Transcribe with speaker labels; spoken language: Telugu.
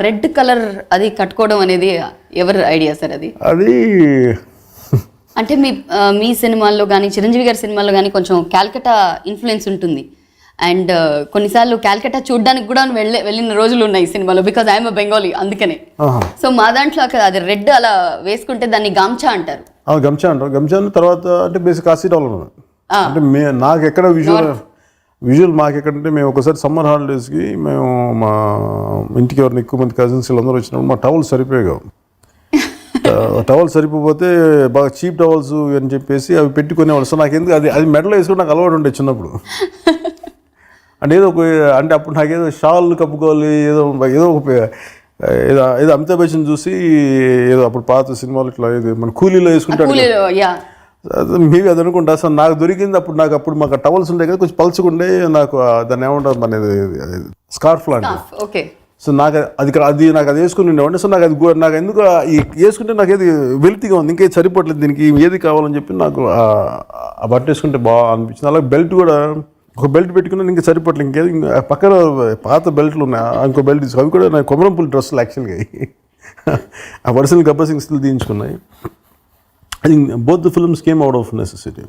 Speaker 1: రెడ్ కలర్ అది కట్టుకోవడం అనేది ఎవరి ఐడియా సార్ అది?
Speaker 2: అది
Speaker 1: అంటే మీ సినిమాల్లో కానీ చిరంజీవి గారి సినిమాల్లో కానీ కొంచెం క్యాల్కటా ఇన్ఫ్లుయెన్స్ ఉంటుంది. అండ్ కొన్నిసార్లు క్యాల్కటా చూడడానికి కూడా వెళ్ళిన రోజులు ఉన్నాయి సినిమాలో, బికాజ్ ఐఎమ్ బెంగాలీ అందుకనే. సో మా దాంట్లో అది రెడ్ అలా వేసుకుంటే దాన్ని గమ్చా అంటారు.
Speaker 2: గమ్చా అంటారు. గమ్చా తర్వాత అంటే బేసిక్ కాశీడోలం అంటే నాకు ఎక్కడ విజువల్ మాకు ఎక్కడంటే మేము ఒకసారి సమ్మర్ హాలిడేస్కి మేము మా ఇంటికి ఎవరిని ఎక్కువ మంది కజిన్స్ వీళ్ళందరూ వచ్చినప్పుడు మా టవల్స్ సరిపోయాయి. టవల్స్ సరిపోతే బాగా చీప్ టవల్స్ అని చెప్పేసి అవి పెట్టుకునేవాళ్ళు. సో నాకు ఎందుకు అది మెడలో వేసుకుని నాకు అలవాటు ఉండే చిన్నప్పుడు. అంటే అంటే అప్పుడు నాకేదో షాల్ కప్పుకోవాలి, ఏదో అమితాబ్ బచ్చన్ చూసి ఏదో అప్పుడు పాత సినిమాలు ఇట్లా మన కూలీలో వేసుకుంటాడు మేబీ అది అనుకుంటా. సో నాకు దొరికింది అప్పుడు మాకు టవల్స్ ఉంటాయి కదా కొంచెం పలుచుకుండే, నాకు దాన్ని ఏమంటారు అనేది స్కార్ఫ్ లాంటిది. సో నాకు అది వేసుకుని ఉండేవాడిని. సో నాకు ఎందుకు వేసుకుంటే నాకు ఏది వెల్తీగా ఉంది, ఇంకేది సరిపోవట్లేదు దీనికి ఏది కావాలని చెప్పి నాకు ఆ బట్ట వేసుకుంటే బాగా అనిపించింది. అలాగే బెల్ట్ కూడా ఒక బెల్ట్ పెట్టుకున్నా ఇంకా సరిపోవట్లేదు, ఇంకేది పక్కన పాత బెల్ట్లు ఉన్నాయి ఇంకో బెల్ట్ తీసుకు అవి కూడా నాకు కొమరంపుల్ డ్రెస్సులు యాక్చువల్గా ఆ వరుసలు గబ్బర్ సింగ్ స్టిల్ తీయించుకున్నాయి. I think both the films came out of necessity.